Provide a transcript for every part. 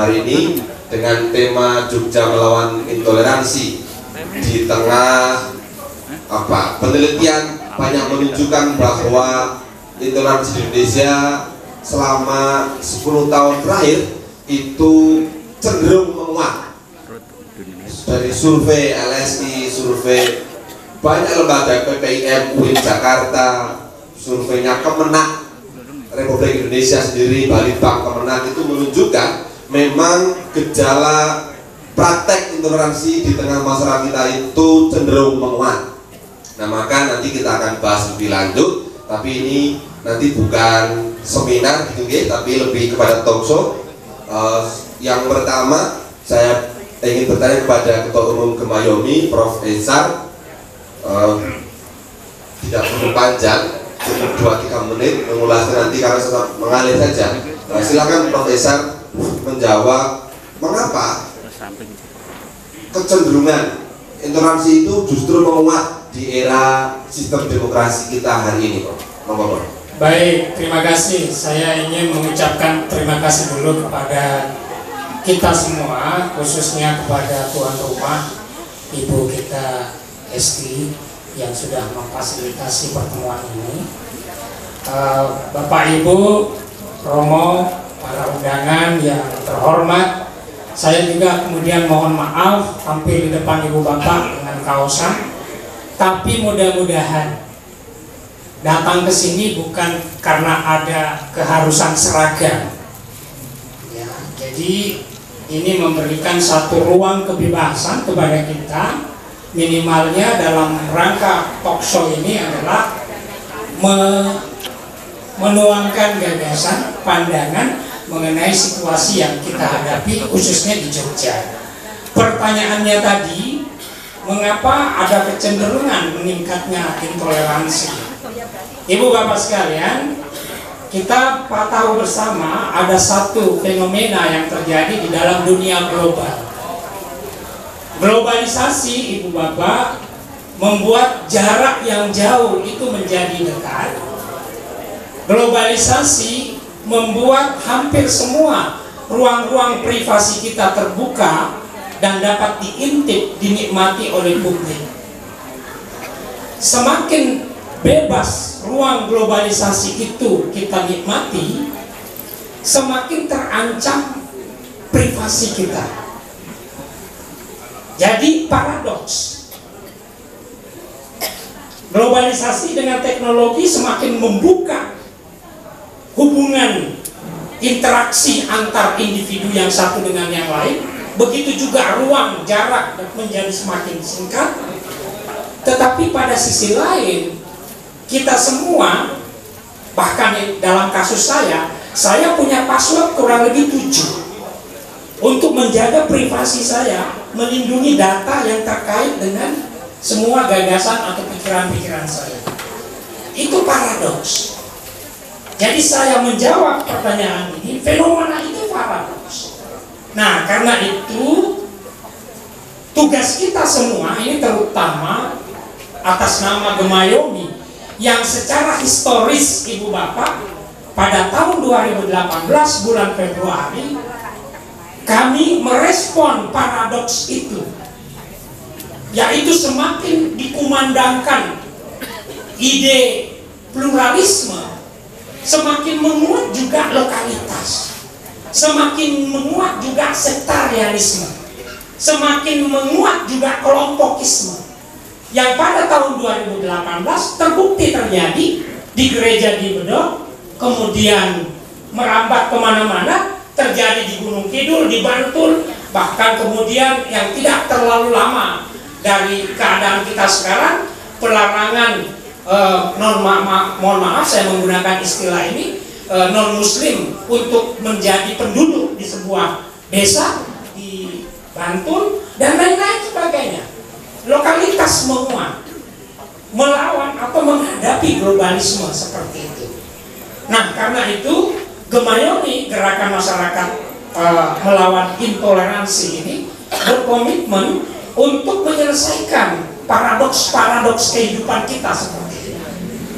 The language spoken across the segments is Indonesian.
hari ini dengan tema Jogja Melawan Intoleransi. Di tengah penelitian banyak menunjukkan bahwa intoleransi di Indonesia selama 10 tahun terakhir itu cenderung menguat. Dari survei LSI, survei banyak lembaga PPIM, UIN Jakarta, surveinya Kemenak Republik Indonesia sendiri, Balitbank, Kemenak, itu menunjukkan memang gejala praktek intoleransi di tengah masyarakat kita itu cenderung menguat. Nah, maka nanti kita akan bahas lebih lanjut, tapi ini nanti bukan seminar gitu ya, tapi lebih kepada talk show. Yang pertama saya ingin bertanya kepada Ketua Umum Gemayomi, Prof. Etsar. Tidak perlu panjang, cukup 2-3 menit mengulasnya nanti karena mengalir saja. Silakan Prof. Etsar menjawab mengapa kecenderungan intoleransi itu justru menguat di era sistem demokrasi kita hari ini, Prof. Monggo, Prof. Baik, terima kasih. Saya ingin mengucapkan terima kasih dulu kepada kita semua, khususnya kepada tuan rumah Ibu kita Esti yang sudah memfasilitasi pertemuan ini. Bapak Ibu, Romo, para undangan yang terhormat, saya juga kemudian mohon maaf tampil di depan Ibu Bapak dengan kaosan, tapi mudah-mudahan datang ke sini bukan karena ada keharusan seragam. Ya, jadi ini memberikan satu ruang kebebasan kepada kita, minimalnya dalam rangka talk show ini adalah menuangkan gagasan, pandangan mengenai situasi yang kita hadapi khususnya di Jogja. Pertanyaannya tadi, mengapa ada kecenderungan meningkatnya intoleransi? Ibu bapak sekalian, kita tahu bersama ada satu fenomena yang terjadi di dalam dunia global. Globalisasi, ibu bapak, membuat jarak yang jauh itu menjadi dekat. Globalisasi membuat hampir semua ruang-ruang privasi kita terbuka dan dapat diintip, dinikmati oleh publik. Semakin bebas ruang globalisasi itu kita nikmati, semakin terancam privasi kita. Jadi paradoks, globalisasi dengan teknologi semakin membuka hubungan interaksi antar individu yang satu dengan yang lain, begitu juga ruang jarak menjadi semakin singkat. Tetapi pada sisi lain, kita semua, bahkan dalam kasus saya punya password kurang lebih 7 untuk menjaga privasi saya, melindungi data yang terkait dengan semua gagasan atau pikiran-pikiran saya. Itu paradoks. Jadi saya menjawab pertanyaan ini, fenomena itu paradoks. Nah, karena itu tugas kita semua ini, terutama atas nama Gemayomi, yang secara historis ibu bapak pada tahun 2018 bulan Februari kami merespon paradoks itu, yaitu semakin dikumandangkan ide pluralisme, semakin menguat juga lokalitas, semakin menguat juga sektarianisme, semakin menguat juga kelompokisme, yang pada tahun 2018 terbukti terjadi di gereja di Bedok, kemudian merambat kemana-mana, terjadi di Gunung Kidul, di Bantul, bahkan kemudian yang tidak terlalu lama dari keadaan kita sekarang, pelarangan mohon maaf saya menggunakan istilah ini, non muslim untuk menjadi penduduk di sebuah desa di Bantul dan lain-lain sebagainya. Lokalitas menguat, melawan atau menghadapi globalisme seperti itu. Nah, karena itu Gemayomi, Gerakan Masyarakat Melawan Intoleransi ini berkomitmen untuk menyelesaikan paradoks-paradoks kehidupan kita seperti ini.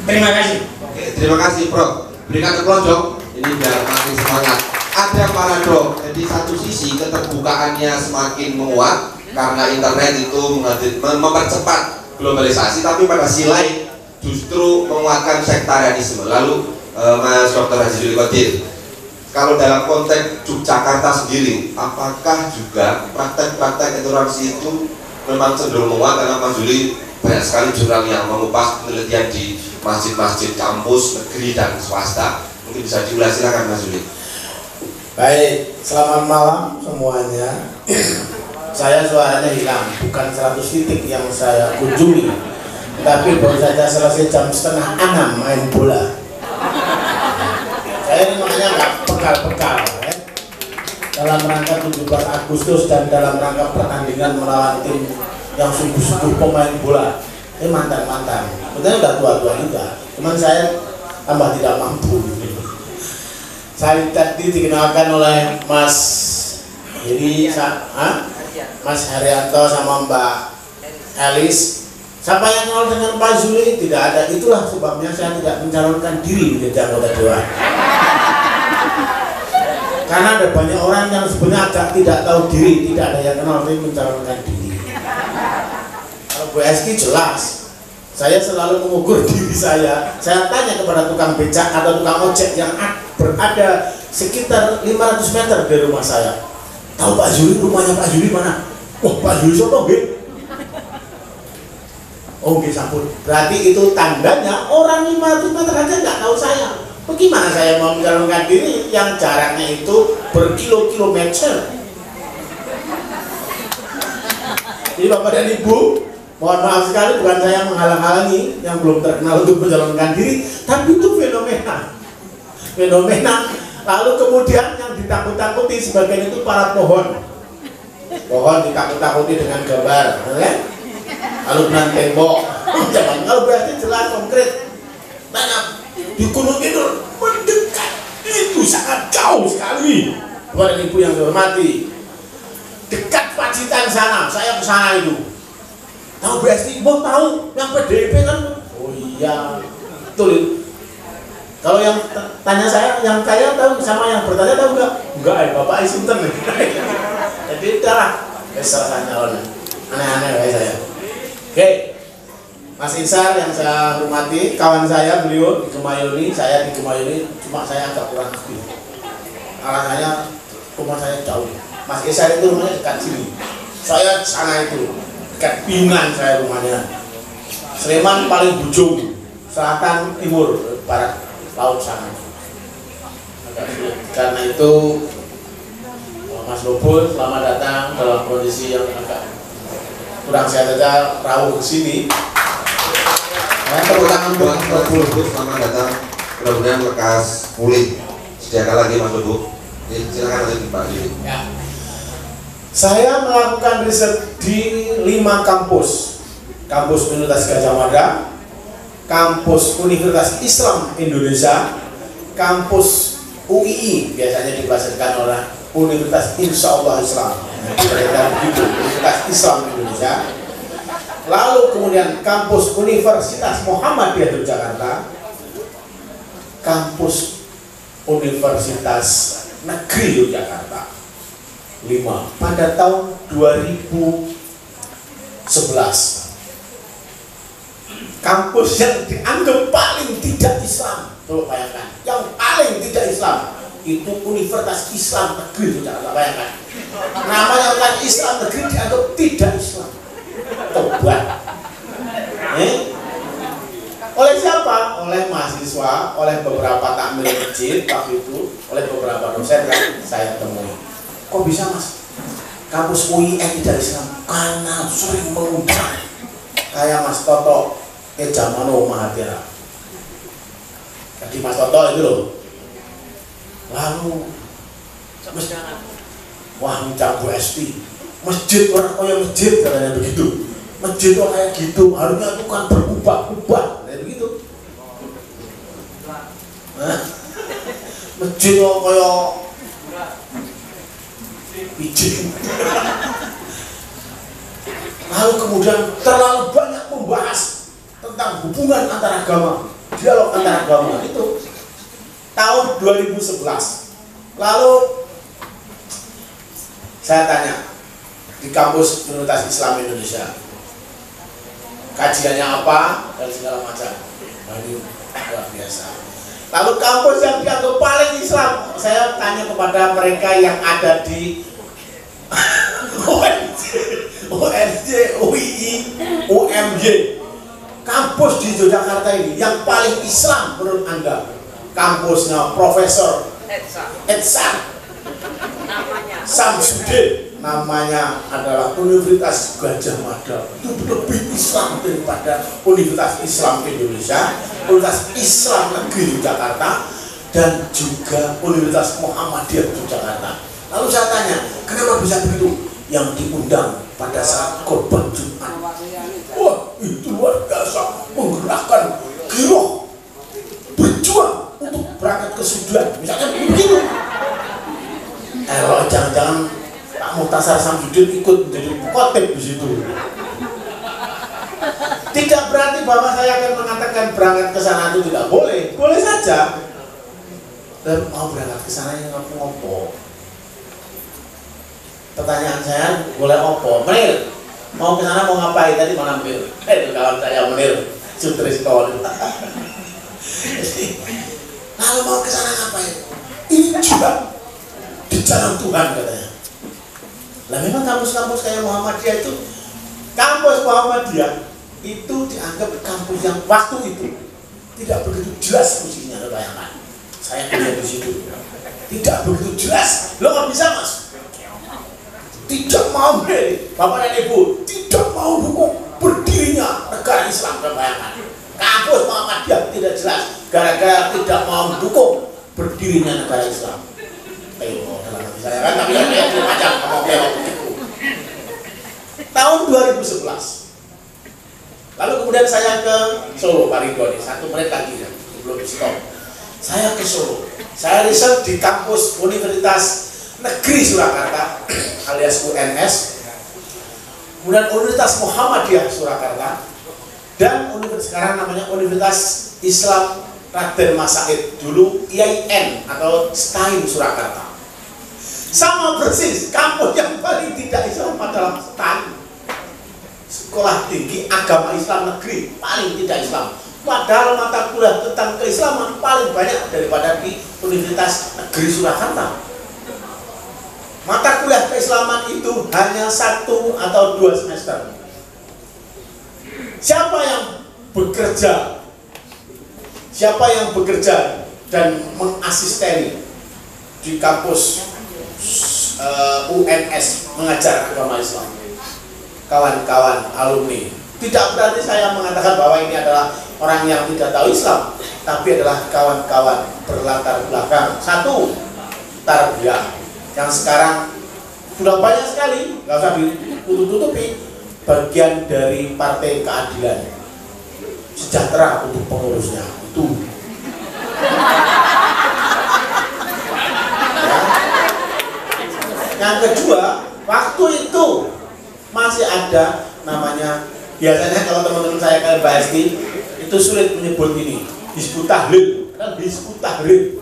Terima kasih. Oke, terima kasih, Prof. Berikan aplaus dong. Ini biar makin semangat. ada paradoks. Jadi satu sisi keterbukaannya semakin menguat karena internet itu mempercepat globalisasi, tapi pada sisi lain justru menguatkan sektarianisme. Lalu Mas Dr. Haji Juli Qadir, kalau dalam konteks Yogyakarta sendiri, apakah juga praktek-praktek intoleransi itu memang cenderung menguat? Karena Mas Juli banyak sekali jurnal yang mengupas penelitian di masjid-masjid kampus, negeri dan swasta. Mungkin bisa diulas, silakan Mas Juli. Baik, selamat malam semuanya. Saya suaranya hilang, bukan 100 titik yang saya kunjungi, tapi baru saja selesai jam 5:30 main bola. Saya ini makanya nggak bekal-bekal ya. Dalam rangka 17 Agustus dan dalam rangka pertandingan melawan tim yang sungguh-sungguh pemain bola. Ini mantan-mantan, sebenarnya udah tua-tua juga, cuman saya tambah tidak mampu. Saya tadi dikenalkan oleh Mas Mas Haryanto sama Mbak Elis. Siapa yang kenal dengan Pak Zuli? Tidak ada. Itulah sebabnya saya tidak mencalonkan diri menjadi anggota dewan. Karena ada banyak orang yang sebenarnya agak tidak tahu diri, tidak ada yang kenal, tapi mencalonkan diri. Kalau Bu Eski jelas, saya selalu mengukur diri saya. Saya tanya kepada tukang becak atau tukang ojek yang berada sekitar 500 meter dari rumah saya. Tahu Pak Zuli, rumahnya Pak Zuli mana? Wah, Pak Zuli sopo nggih. Oh, nggih sampun. Berarti itu tandanya orang 500 meter aja nggak tahu saya. Bagaimana saya mau mencalonkan diri yang jaraknya itu berkilo-kilometer? Jadi Bapak dan Ibu, mohon maaf sekali, bukan saya menghalang-halangi yang belum terkenal untuk mencalonkan diri, tapi itu fenomena. Lalu kemudian yang ditakut-takuti sebagian itu para pohon ditakut-takuti dengan gambar, lalu dengan tembok. Jangan, kalau berarti jelas konkret. Tanya di Gunung Kidul mendekat itu sangat jauh sekali. Bapak dan Ibu yang dihormati, dekat Pacitan sana, saya ke sana itu. Tahu berarti, mau tahu yang PDIP kan? Oh iya, betul. Kalau yang tanya saya, yang kaya tahu, sama yang bertanya tahu nggak? Enggak, Bapak Isinten. Jadi udahlah, salah nyalon. Aneh-aneh kayak saya. Oke, Mas Insar yang saya hormati, kawan saya beliau di Kemayuni, saya di Kemayuni, cuma saya agak kurang aktif. Alasannya rumah saya jauh. Mas Insar itu rumahnya dekat sini. Saya sana itu, dekat Pinang saya rumahnya. Sleman paling ujung, selatan, timur, barat. Laut sana. Karena itu Mas Lobul, selamat datang dalam kondisi yang agak kurang sehat saja, rawuh ke sini. Tepuk tangan buat Mas Lobul, selamat datang. Mudah-mudahan lekas pulih. Sediakan lagi Mas Lobul. Silakan lanjut Pak Diri. Ya. Saya melakukan riset di 5 kampus. Kampus Universitas Gadjah Mada, Kampus Universitas Islam Indonesia, Kampus UII, biasanya dibahasakan oleh Universitas Insya Allah Islam, Universitas Islam Indonesia. Lalu kemudian Kampus Universitas Muhammadiyah Yogyakarta, Kampus Universitas Negeri Yogyakarta. 5 pada tahun 2011. Kampus yang dianggap paling tidak Islam, coba bayangkan, yang paling tidak Islam itu Universitas Islam Negeri Yogyakarta. Bayangkan, namanya Universitas Islam Negeri dianggap tidak Islam. Tobat. Oleh siapa? Oleh mahasiswa, oleh beberapa takmir masjid waktu itu, oleh beberapa dosen yang saya temui. Kok bisa Mas? Kampus UIN tidak Islam? Karena sering mengundang kayak Mas Toto Jamano Mahathir. Jadi Mas Toto itu loh. Lalu wah ngucap Bu Esti, masjid orang kaya masjid katanya begitu. Masjid kok kayak gitu, harusnya itu kan berubah-ubah kayak begitu. Masjid kok kaya pijit. Lalu kemudian terlalu banyak membahas tentang hubungan antar agama, dialog antar agama. Itu tahun 2011 Lalu saya tanya di kampus Universitas Islam Indonesia, kajiannya apa dan segala macam. Ini luar biasa. Lalu kampus yang dianggap paling Islam, saya tanya kepada mereka yang ada di UNJ, UII, UMJ, kampus di Yogyakarta ini yang paling Islam menurut Anda, kampusnya Profesor Edsa Samsudin, namanya adalah Universitas Gajah Mada. Itu lebih Islam daripada Universitas Islam Indonesia, Universitas Islam Negeri Yogyakarta, dan juga Universitas Muhammadiyah Yogyakarta. Lalu saya tanya, kenapa bisa begitu? Yang diundang pada saat khotbah Jumat, wah itu luar biasa, menggerakkan giroh, berjuang untuk berangkat ke Sudan, misalnya begitu. Kalau jangan-jangan Pak Muhtasar Samsudin ikut menjadi khotib di situ. Tidak berarti bahwa saya akan mengatakan berangkat ke sana itu tidak boleh, boleh saja. Dan mau berangkat ke sana yang ngopo. Pertanyaan saya, boleh opo? Menir, mau ke sana mau ngapain? Tadi mana Menir? Itu kawan saya Menir, Sutrisno. Lalu mau ke sana ngapain? Ini juga di jalan Tuhan katanya. Lah memang kampus-kampus kayak Muhammadiyah itu, kampus Muhammadiyah itu dianggap kampus yang waktu itu tidak begitu jelas fungsinya. Lo bayangkan, saya kuliah di situ, tidak begitu jelas. Lo nggak bisa mas, tidak mau deh, bapak dan ibu tidak mau dukung berdirinya negara Islam. Lo bayangkan, kampus Muhammadiyah tidak jelas gara-gara tidak mau dukung berdirinya negara Islam. Ayo, dalam hati saya kan, tapi yang dia belum ajak mau belok itu. Tahun 2011. Lalu kemudian saya ke Solo, Pak Ridho, 1 menit lagi ya, sebelum stop. Saya ke Solo. Saya riset di kampus Universitas Negeri Surakarta alias UNS, kemudian Universitas Muhammadiyah Surakarta, dan sekarang namanya Universitas Islam Raden Mas Said, dulu IAIN atau STAIN Surakarta. Sama persis, kampus yang paling tidak Islam adalah STAIN, Sekolah Tinggi Agama Islam Negeri, paling tidak Islam. Padahal mata kuliah tentang keislaman paling banyak daripada di Universitas Negeri Surakarta. Mata kuliah keislaman itu hanya 1 atau 2 semester. Siapa yang bekerja? Siapa yang bekerja dan mengasisteni di kampus UNS mengajar agama Islam? Kawan-kawan alumni. Tidak berarti saya mengatakan bahwa ini adalah orang yang tidak tahu Islam, tapi adalah kawan-kawan berlatar belakang 1 tarbiyah yang sekarang sudah banyak sekali, nggak usah ditutup-tutupi, bagian dari Partai Keadilan Sejahtera untuk pengurusnya itu. Ya. Yang kedua, waktu itu masih ada namanya, biasanya kalau teman-teman saya kalian bahas itu sulit menyebut ini, Hizbut Tahrir, Hizbut Tahrir,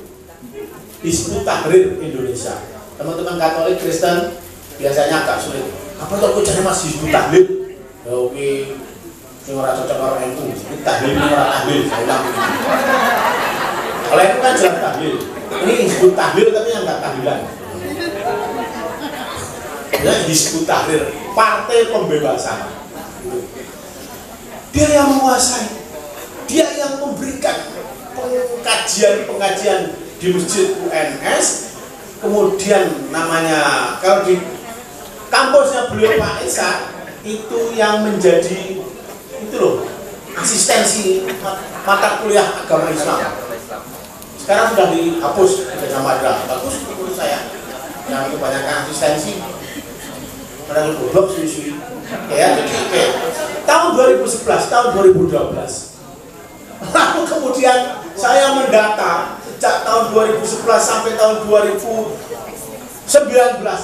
Hizbut Tahrir Indonesia. Teman-teman Katolik Kristen biasanya agak sulit. Apa tuh aku cari mas Hizbut Tahrir? Ya oke, ini orang cocok orang itu. Ini tahlir, ini orang tahlir. Saya ulang ini. Kalau itu kan jelas tahlir. Ini Hizbut Tahrir tapi yang nggak tahlilan. Ya Hizbut Tahrir, Partai Pembebasan. Dia yang menguasai, dia yang memberikan pengajian di Masjid UNS. Kemudian namanya, kalau di kampusnya beliau Pak Esa, itu yang menjadi itu loh, asistensi mata kuliah agama Islam. Sekarang sudah dihapus di Gajah Mada. Bagus menurut saya, yang kebanyakan asistensi. Padahal goblok sih. Ya, jadi tahun 2011, tahun 2012. Lalu kemudian saya mendata sejak tahun 2011 sampai tahun 2019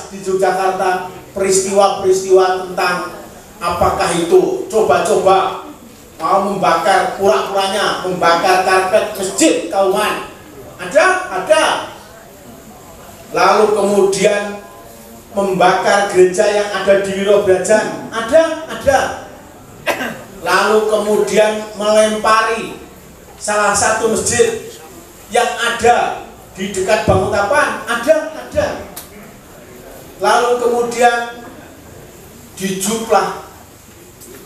di Yogyakarta, peristiwa-peristiwa tentang apakah itu coba-coba mau membakar pura-puranya, membakar karpet masjid Kauman. Ada. lalu kemudian membakar gereja yang ada di Wirobrajan, ada. Lalu kemudian melempari salah satu masjid yang ada di dekat Bangutapan, ada. Lalu kemudian di Juplah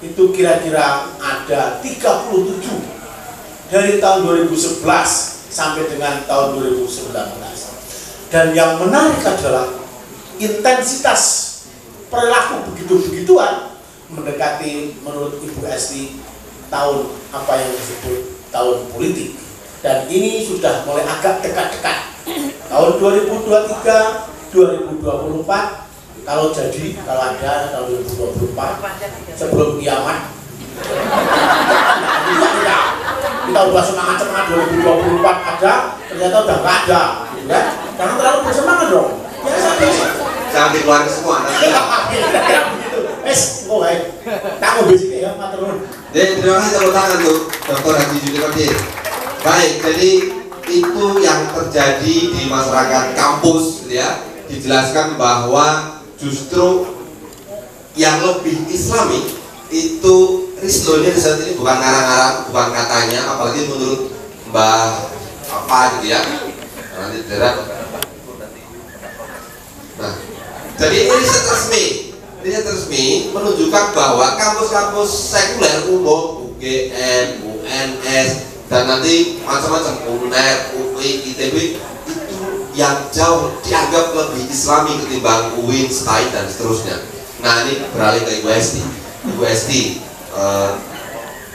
itu kira-kira ada 37 dari tahun 2011 sampai dengan tahun 2019. Dan yang menarik adalah intensitas perilaku begitu-begituan mendekati menurut Ibu Esti tahun apa yang disebut tahun politik. Dan ini sudah mulai agak dekat-dekat. Tahun 2023, 2024 kalau ada tahun 2024 sebelum kiamat kita udah semangat 2024 ada, ternyata udah nggak ada, gitu kan? Jangan terlalu bersemangat dong. Biasa. Jangan dikeluarin semua nanti. Begitu. Baik. Tak mau basic ya, maturun. Terima kasih tepuk tangan tuh, Dr. Haji Juni Kodir. Baik, jadi itu yang terjadi di masyarakat kampus, ya. Dijelaskan bahwa justru yang lebih Islami itu Rizno ini saat ini bukan ngarang-ngarang, bukan katanya, apalagi menurut Mbah apa gitu ya. Nanti derap. Nah, jadi ini riset resmi menunjukkan bahwa kampus-kampus sekuler umum, UGM, UNS, dan nanti macam-macam UNER, UI, ITB itu yang jauh dianggap lebih Islami ketimbang UIN, STAI dan seterusnya. Nah, ini beralih ke Ibu Esti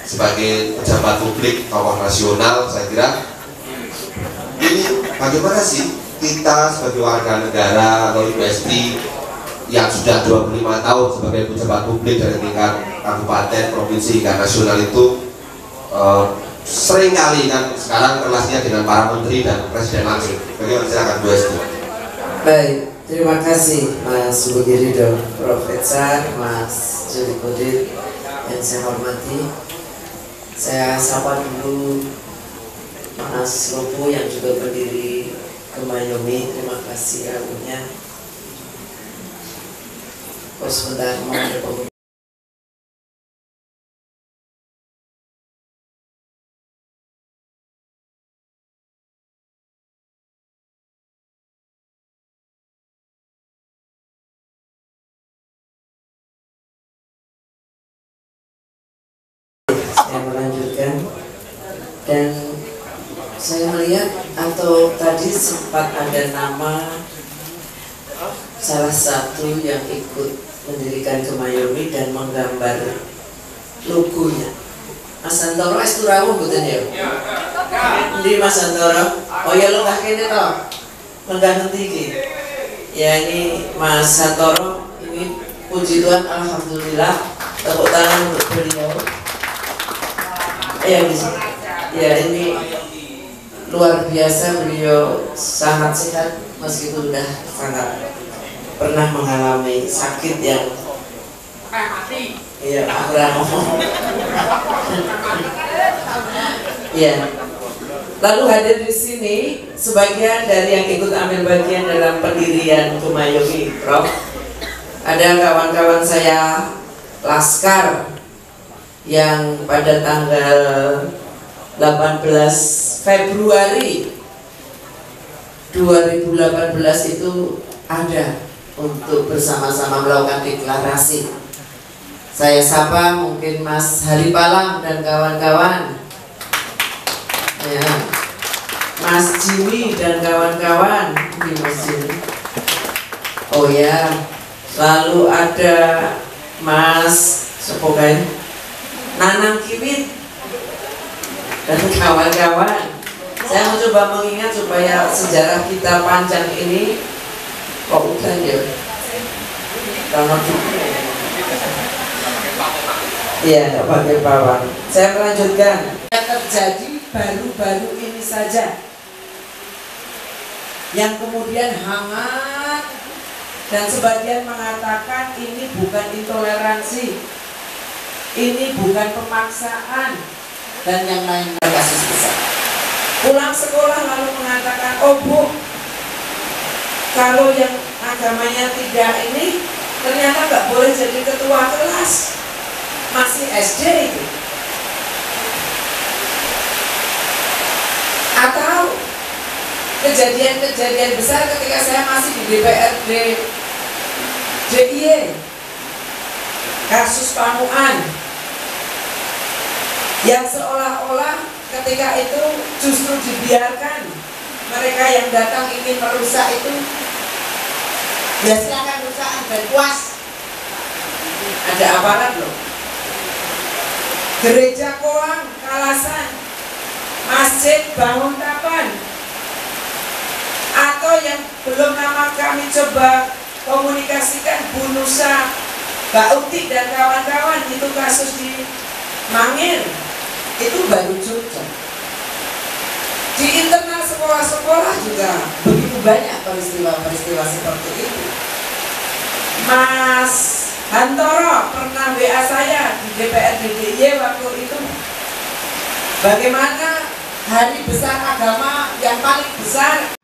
sebagai pejabat publik, tokoh nasional, saya kira ini bagaimana sih kita sebagai warga negara atau Ibu Esti yang sudah 25 tahun sebagai pejabat publik dari tingkat kabupaten, provinsi hingga nasional itu sering kali kan sekarang relasinya dengan para menteri dan presiden langsung. Bagaimana, silakan Bu Esti. Baik, terima kasih Mas Budi Ridho, Profesor Mas Juni Kodir yang saya hormati. Saya sapa dulu Mas Lopo yang juga berdiri Kemayomi, terima kasih agunya. Sebentar mau ada pengumuman. Saya melanjutkan, dan saya melihat atau tadi sempat ada nama salah satu yang ikut mendirikan Kemayomi dan menggambar logonya. Mas Santoro es turawu mboten ya? Ndi Mas Santoro? Oh ya lo gak kene to. Lenggah ngerti iki. Ya ini Mas Santoro, ini puji Tuhan alhamdulillah, tepuk tangan untuk beliau. Ya bisa. Ya ini luar biasa, beliau sangat sehat meskipun sudah sangat pernah mengalami sakit yang iya ya. Lalu hadir di sini sebagian dari yang ikut ambil bagian dalam pendirian Kemayomi, Prof. Ada kawan-kawan saya Laskar yang pada tanggal 18 Februari 2018 itu ada untuk bersama-sama melakukan deklarasi. Saya sapa mungkin Mas Haripalang dan kawan-kawan, ya, Mas Jimmy dan kawan-kawan di Mas Jimmy. Oh ya, lalu ada Mas Sepogan, Nanang Kiwit dan kawan-kawan. Saya mencoba mengingat supaya sejarah kita panjang ini. Kok udah ya? Karena iya, tidak pakai bawang. Saya melanjutkan. Yang terjadi baru-baru ini saja, yang kemudian hangat dan sebagian mengatakan ini bukan intoleransi, ini bukan pemaksaan, dan yang lain kasus besar. Pulang sekolah lalu mengatakan, oh Bu, kalau yang agamanya tidak ini ternyata nggak boleh jadi ketua kelas, masih SD itu. Atau kejadian-kejadian besar ketika saya masih di DPRD DIY, kasus Pamuan, yang seolah-olah ketika itu justru dibiarkan mereka yang datang ingin merusak itu, ya silakan rusak dan puas. Ada aparat loh. Gereja Koang, Kalasan, Masjid Bangun Tapan, atau yang belum nama kami coba komunikasikan, Bu Nusa, Mbak Uti dan kawan-kawan, itu kasus di Mangir, itu baru Jogja. Di internal sekolah-sekolah juga begitu banyak peristiwa-peristiwa seperti itu. Mas Hantoro pernah WA saya di DPRD DIY waktu itu, bagaimana hari besar agama yang paling besar